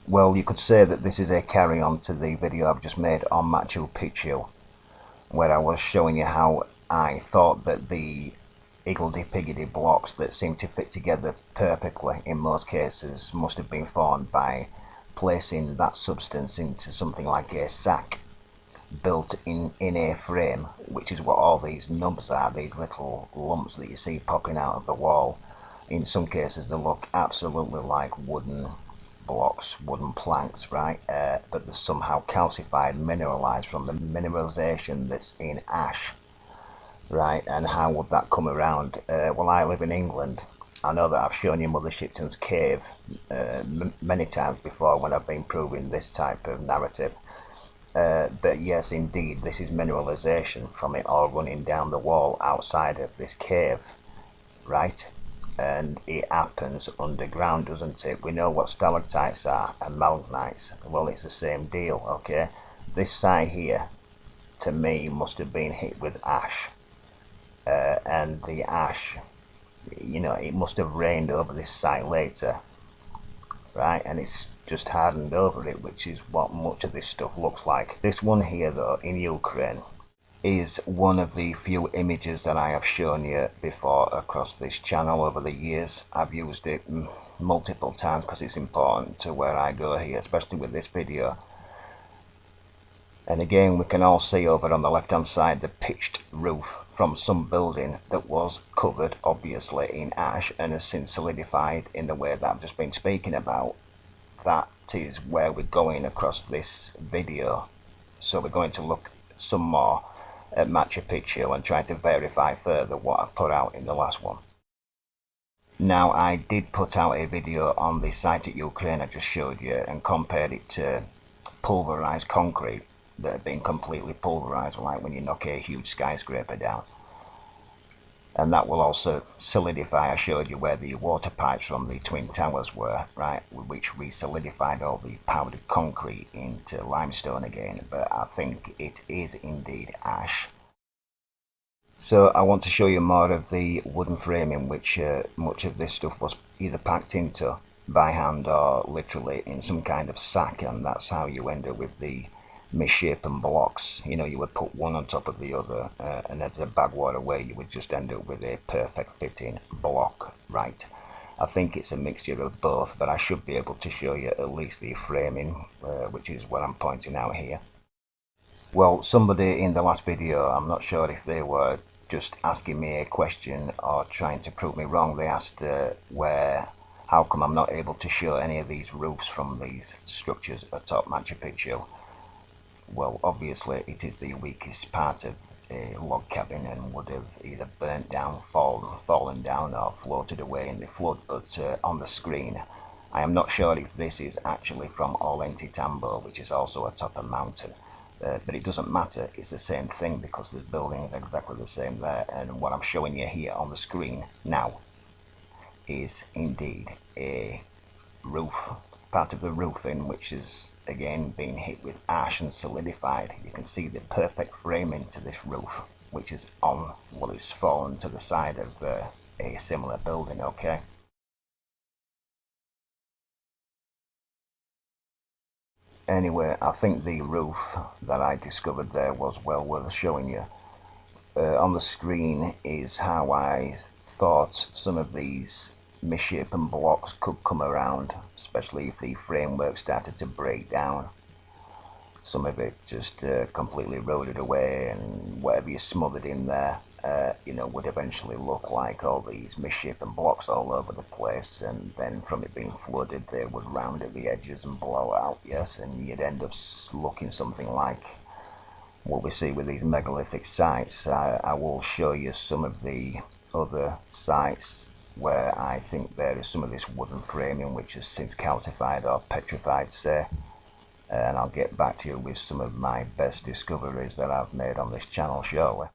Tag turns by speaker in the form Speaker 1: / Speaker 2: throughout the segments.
Speaker 1: Well, you could say that this is a carry on to the video I've just made on Machu Picchu, where I was showing you how I thought that the higgledy-piggledy blocks that seem to fit together perfectly in most cases must have been formed by placing that substance into something like a sack built in a frame, which is what all these nubs are, these little lumps that you see popping out of the wall. In some cases they look absolutely like wooden blocks, wooden planks, right? But they're somehow calcified, mineralized from the mineralization that's in ash, right? And how would that come around? Well, I live in England. I know that I've shown you Mother Shipton's cave many times before when I've been proving this type of narrative. But yes, indeed, this is mineralization from it all running down the wall outside of this cave, right? And it happens underground, doesn't it? We know what stalactites are and malagnites. Well, it's the same deal, okay? This site here, to me, must have been hit with ash. And the ash, it must have rained over this site later, right? And it's just hardened over it, which is what much of this stuff looks like. This one here, though, in Ukraine, is one of the few images that I have shown you before across this channel over the years. I've used it multiple times because it's important to where I go here, especially with this video. And again, we can all see over on the left hand side the pitched roof from some building that was covered obviously in ash and has since solidified in the way that I've just been speaking about. That is where we're going across this video. So we're going to look some more at Machu Picchu and try to verify further what I've put out in the last one. Now, I did put out a video on the site at Ukraine I just showed you and compared it to pulverized concrete that had been completely pulverized, like when you knock a huge skyscraper down. And that will also solidify. I showed you where the water pipes from the Twin Towers were, right, which we solidified all the powdered concrete into limestone again, but I think it is indeed ash. So I want to show you more of the wooden framing, which much of this stuff was either packed into by hand or literally in some kind of sack, and that's how you end up with the misshapen blocks. You would put one on top of the other, and as a backwater way you would just end up with a perfect fitting block, right? I think it's a mixture of both, but I should be able to show you at least the framing, which is what I'm pointing out here. Well, somebody in the last video, I'm not sure if they were just asking me a question or trying to prove me wrong, they asked how come I'm not able to show any of these roofs from these structures atop Machu Picchu. Well, obviously it is the weakest part of a log cabin and would have either burnt down, fallen down or floated away in the flood, but on the screen I am not sure if this is actually from Ollantaytambo, which is also atop a mountain. But it doesn't matter, it's the same thing because this building is exactly the same there, and what I'm showing you here on the screen now is indeed a roof, part of the roofing, which is again being hit with ash and solidified. You can see the perfect framing to this roof, which is on what is fallen to the side of a similar building, okay? Anyway, I think the roof that I discovered there was well worth showing you. On the screen is how I thought some of these misshapen blocks could come around, especially if the framework started to break down. Some of it just completely eroded away, and whatever you smothered in there, would eventually look like all these misshapen blocks all over the place, and then from it being flooded, they would round at the edges and blow out, yes, and you'd end up looking something like what we see with these megalithic sites. I will show you some of the other sites where I think there is some of this wooden framing which has since calcified or petrified, say, and I'll get back to you with some of my best discoveries that I've made on this channel, shortly.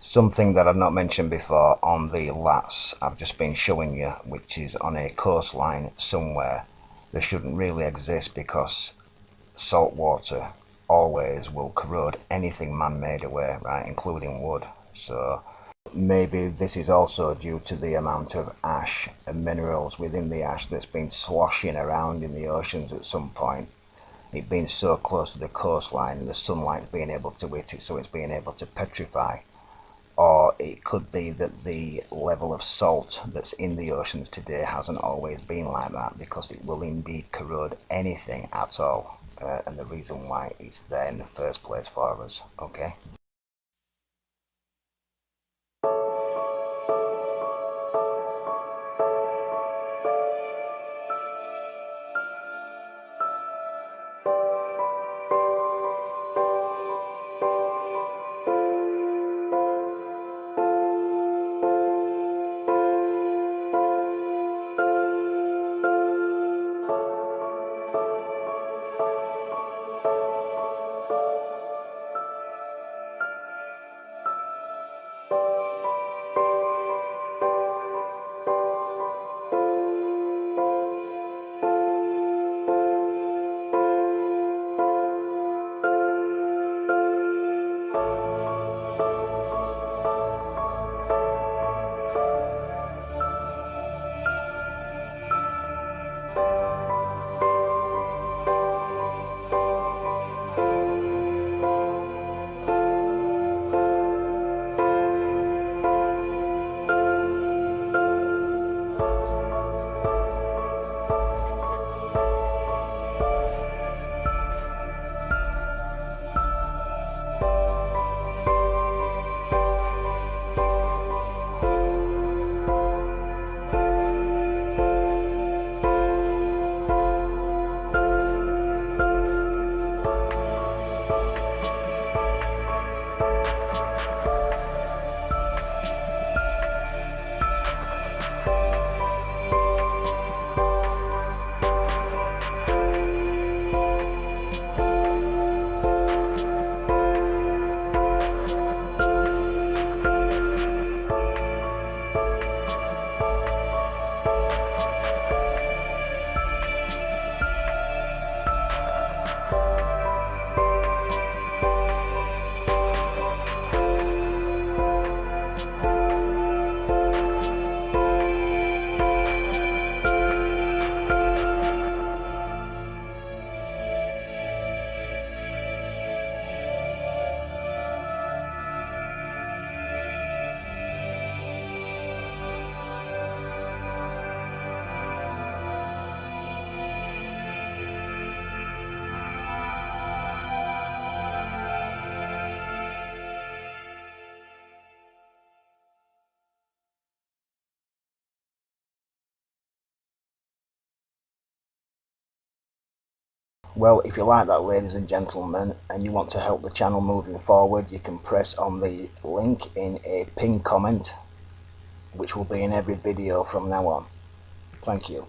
Speaker 1: Something that I've not mentioned before on the LATS I've just been showing you, which is on a coastline somewhere, they shouldn't really exist because salt water always will corrode anything man-made away, right, including wood. So maybe this is also due to the amount of ash and minerals within the ash that's been sloshing around in the oceans at some point. It being so close to the coastline and the sunlight being able to hit it, so it's being able to petrify. Or it could be that the level of salt that's in the oceans today hasn't always been like that, because it will indeed corrode anything at all, and the reason why it's there in the first place for us. Okay. Well, if you like that, ladies and gentlemen, and you want to help the channel moving forward, you can press on the link in a pinned comment, which will be in every video from now on. Thank you.